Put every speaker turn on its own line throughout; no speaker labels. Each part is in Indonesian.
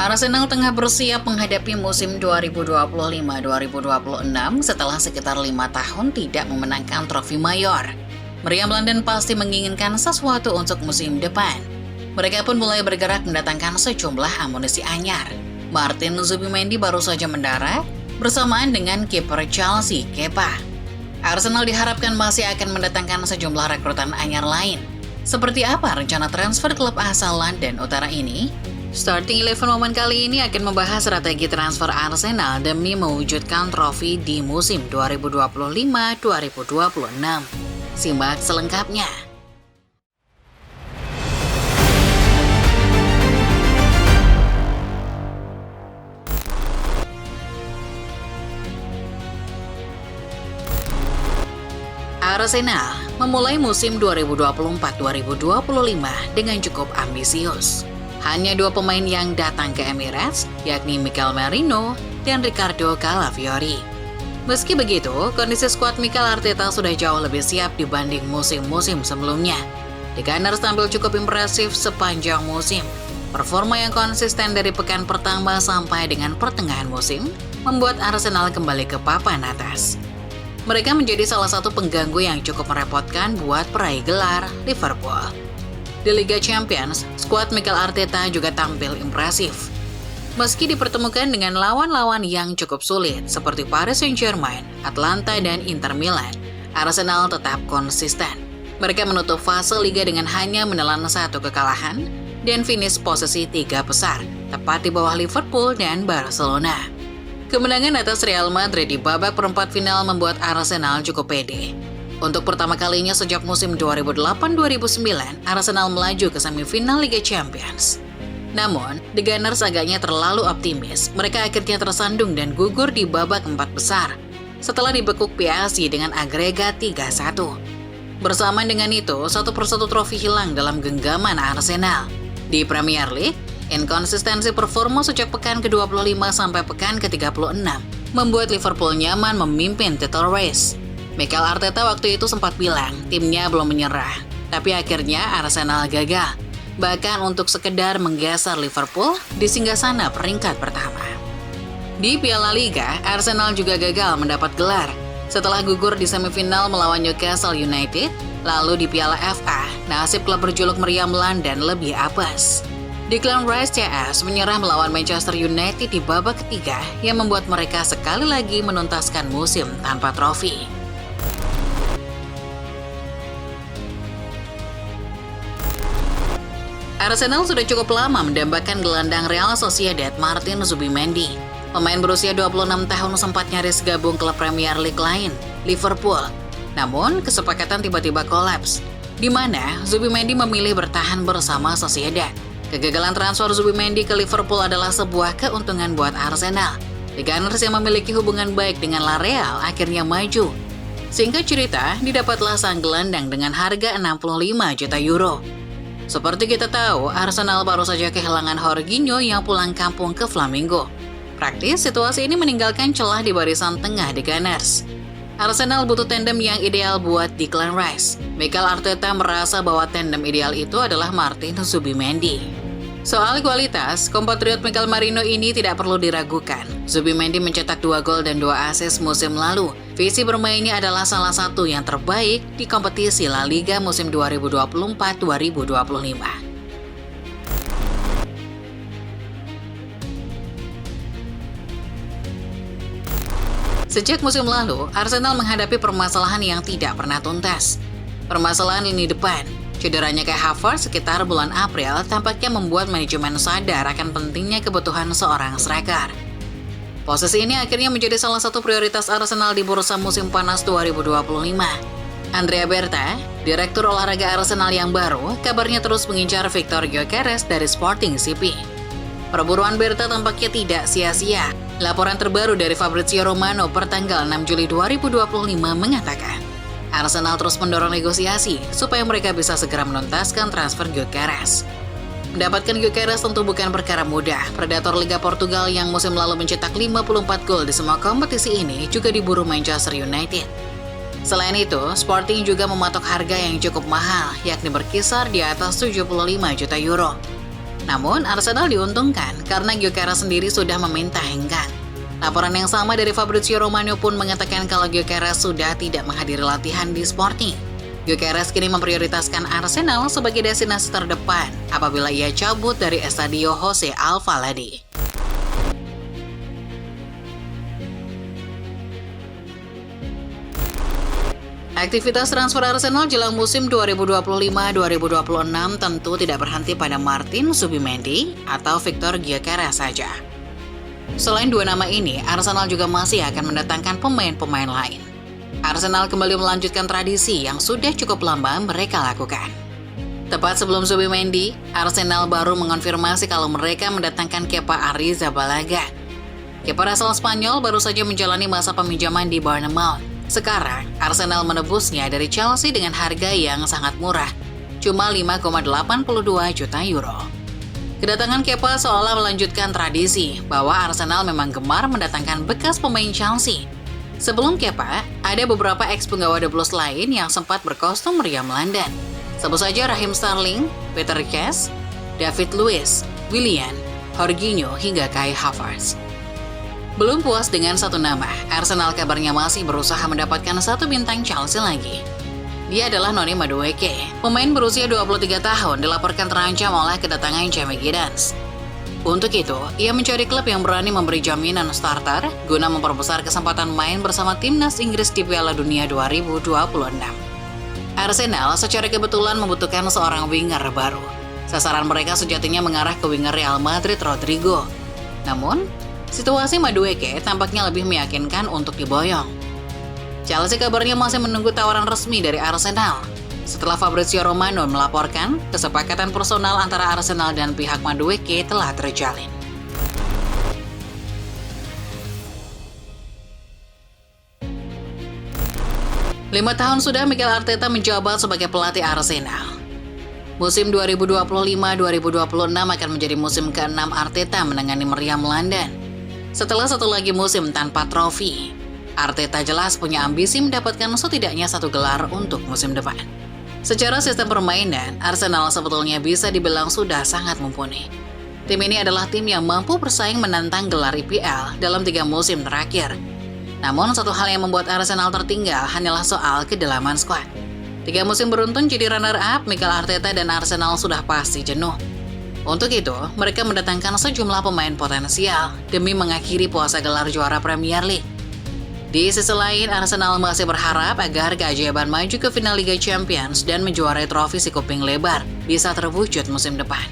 Arsenal tengah bersiap menghadapi musim 2025-2026 setelah sekitar 5 tahun tidak memenangkan trofi mayor. Meriam London pasti menginginkan sesuatu untuk musim depan. Mereka pun mulai bergerak mendatangkan sejumlah amunisi anyar. Martin Zubimendi baru saja mendarat bersamaan dengan kiper Chelsea, Kepa. Arsenal diharapkan masih akan mendatangkan sejumlah rekrutan anyar lain. Seperti apa rencana transfer klub asal London Utara ini? Starting Eleven Momen kali ini akan membahas strategi transfer Arsenal demi mewujudkan trofi di musim 2025-2026. Simak selengkapnya. Arsenal memulai musim 2024-2025 dengan cukup ambisius. Hanya 2 pemain yang datang ke Emirates, yakni Mikel Merino dan Riccardo Calafiori. Meski begitu, kondisi skuad Mikel Arteta sudah jauh lebih siap dibanding musim-musim sebelumnya. The Gunners tampil cukup impresif sepanjang musim. Performa yang konsisten dari pekan pertama sampai dengan pertengahan musim membuat Arsenal kembali ke papan atas. Mereka menjadi salah satu pengganggu yang cukup merepotkan buat peraih gelar Liverpool. Di Liga Champions, skuad Mikel Arteta juga tampil impresif. Meski dipertemukan dengan lawan-lawan yang cukup sulit seperti Paris Saint-Germain, Atlanta, dan Inter Milan, Arsenal tetap konsisten. Mereka menutup fase Liga dengan hanya menelan 1 kekalahan dan finish posisi 3 besar, tepat di bawah Liverpool dan Barcelona. Kemenangan atas Real Madrid di babak perempat final membuat Arsenal cukup pede. Untuk pertama kalinya sejak musim 2008-2009, Arsenal melaju ke semifinal Liga Champions. Namun, The Gunners agaknya terlalu optimis. Mereka akhirnya tersandung dan gugur di babak 4 besar setelah dibekuk PSG dengan agregat 3-1. Bersamaan dengan itu, satu persatu trofi hilang dalam genggaman Arsenal. Di Premier League, inkonsistensi performa sejak pekan ke-25 sampai pekan ke-36 membuat Liverpool nyaman memimpin title race. Mikel Arteta waktu itu sempat bilang timnya belum menyerah, tapi akhirnya Arsenal gagal. Bahkan untuk sekedar menggeser Liverpool di singgasana peringkat pertama. Di Piala Liga, Arsenal juga gagal mendapat gelar setelah gugur di semifinal melawan Newcastle United. Lalu di Piala FA, nasib klub berjuluk Meriam London lebih apes. Declan Rice CS menyerah melawan Manchester United di babak ketiga yang membuat mereka sekali lagi menuntaskan musim tanpa trofi. Arsenal sudah cukup lama mendambakan gelandang Real Sociedad Martin Zubimendi. Pemain berusia 26 tahun sempat nyaris gabung klub Premier League lain, Liverpool. Namun, kesepakatan tiba-tiba kolaps, di mana Zubimendi memilih bertahan bersama Sociedad. Kegagalan transfer Zubimendi ke Liverpool adalah sebuah keuntungan buat Arsenal. The Gunners yang memiliki hubungan baik dengan La Real akhirnya maju. Singkat cerita, didapatlah sang gelandang dengan harga 65 juta euro. Seperti kita tahu, Arsenal baru saja kehilangan Jorginho yang pulang kampung ke Flamengo. Praktis, situasi ini meninggalkan celah di barisan tengah The Gunners. Arsenal butuh tandem yang ideal buat Declan Rice. Mikel Arteta merasa bahwa tandem ideal itu adalah Martin Zubimendi. Soal kualitas, kompatriot Mikel Merino ini tidak perlu diragukan. Zubimendi mencetak 2 gol dan 2 assist musim lalu. Visi bermainnya adalah salah satu yang terbaik di kompetisi La Liga musim 2024-2025. Sejak musim lalu, Arsenal menghadapi permasalahan yang tidak pernah tuntas. Permasalahan lini depan, cederanya Kai Havertz sekitar bulan April tampaknya membuat manajemen sadar akan pentingnya kebutuhan seorang striker. Posisi ini akhirnya menjadi salah satu prioritas Arsenal di bursa musim panas 2025. Andrea Berta, direktur olahraga Arsenal yang baru, kabarnya terus mengincar Victor Gyökeres dari Sporting CP. Perburuan Berta tampaknya tidak sia-sia. Laporan terbaru dari Fabrizio Romano pertanggal 6 Juli 2025 mengatakan, Arsenal terus mendorong negosiasi supaya mereka bisa segera menuntaskan transfer Gyökeres. Mendapatkan Gyökeres tentu bukan perkara mudah. Predator Liga Portugal yang musim lalu mencetak 54 gol di semua kompetisi ini juga diburu Manchester United. Selain itu, Sporting juga mematok harga yang cukup mahal, yakni berkisar di atas 75 juta euro. Namun, Arsenal diuntungkan karena Gyökeres sendiri sudah meminta hengkang. Laporan yang sama dari Fabrizio Romano pun mengatakan kalau Gyökeres sudah tidak menghadiri latihan di Sporting. Gyökeres kini memprioritaskan Arsenal sebagai destinasi terdepan apabila ia cabut dari Estadio Jose Alvalade. Aktivitas transfer Arsenal jelang musim 2025-2026 tentu tidak berhenti pada Martin Zubimendi atau Victor Gyökeres saja. Selain dua nama ini, Arsenal juga masih akan mendatangkan pemain-pemain lain. Arsenal kembali melanjutkan tradisi yang sudah cukup lama mereka lakukan. Tepat sebelum Zubimendi, Arsenal baru mengonfirmasi kalau mereka mendatangkan Kepa Arrizabalaga. Kiper asal Spanyol baru saja menjalani masa peminjaman di Bournemouth. Sekarang, Arsenal menebusnya dari Chelsea dengan harga yang sangat murah, cuma 5,82 juta euro. Kedatangan Kepa seolah melanjutkan tradisi bahwa Arsenal memang gemar mendatangkan bekas pemain Chelsea. Sebelum Kepa, ada beberapa ex-penggawa The Blues lain yang sempat berkostum meriam London. Sebut saja Raheem Sterling, Peter Cech, David Luiz, Willian, Jorginho, hingga Kai Havertz. Belum puas dengan satu nama, Arsenal kabarnya masih berusaha mendapatkan satu bintang Chelsea lagi. Dia adalah Noni Madueke. Pemain berusia 23 tahun dilaporkan terancam oleh kedatangan Jamie Giddens. Untuk itu, ia mencari klub yang berani memberi jaminan starter guna memperbesar kesempatan main bersama timnas Inggris di Piala Dunia 2026. Arsenal secara kebetulan membutuhkan seorang winger baru. Sasaran mereka sejatinya mengarah ke winger Real Madrid Rodrigo. Namun, situasi Madueke tampaknya lebih meyakinkan untuk diboyong. Chelsea kabarnya masih menunggu tawaran resmi dari Arsenal. Setelah Fabrizio Romano melaporkan, kesepakatan personal antara Arsenal dan pihak Madueke telah terjalin. Lima tahun sudah Mikel Arteta menjabat sebagai pelatih Arsenal. Musim 2025-2026 akan menjadi musim ke-6 Arteta menangani meriam London. Setelah satu lagi musim tanpa trofi, Arteta jelas punya ambisi mendapatkan setidaknya satu gelar untuk musim depan. Secara sistem permainan, Arsenal sebetulnya bisa dibilang sudah sangat mumpuni. Tim ini adalah tim yang mampu bersaing menantang gelar IPL dalam 3 musim terakhir. Namun satu hal yang membuat Arsenal tertinggal hanyalah soal kedalaman skuad. 3 musim beruntun jadi runner-up, Mikel Arteta dan Arsenal sudah pasti jenuh. Untuk itu, mereka mendatangkan sejumlah pemain potensial demi mengakhiri puasa gelar juara Premier League. Di sisi lain, Arsenal masih berharap agar keajaiban maju ke final Liga Champions dan menjuarai trofi si kuping lebar bisa terwujud musim depan.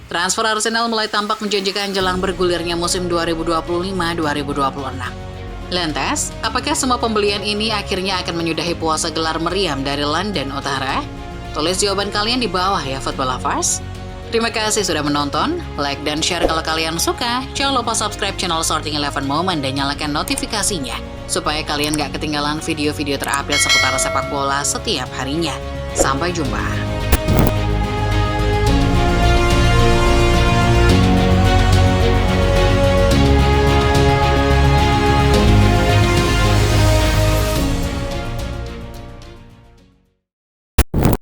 Transfer Arsenal mulai tampak menjanjikan jelang bergulirnya musim 2025-2026. Lantas, apakah semua pembelian ini akhirnya akan menyudahi puasa gelar meriam dari London Utara? Tulis jawaban kalian di bawah ya, Football Lovers. Terima kasih sudah menonton, like dan share kalau kalian suka. Jangan lupa subscribe channel Sorting 11 Moment dan nyalakan notifikasinya, supaya kalian gak ketinggalan video-video terupdate seputar sepak bola setiap harinya. Sampai jumpa.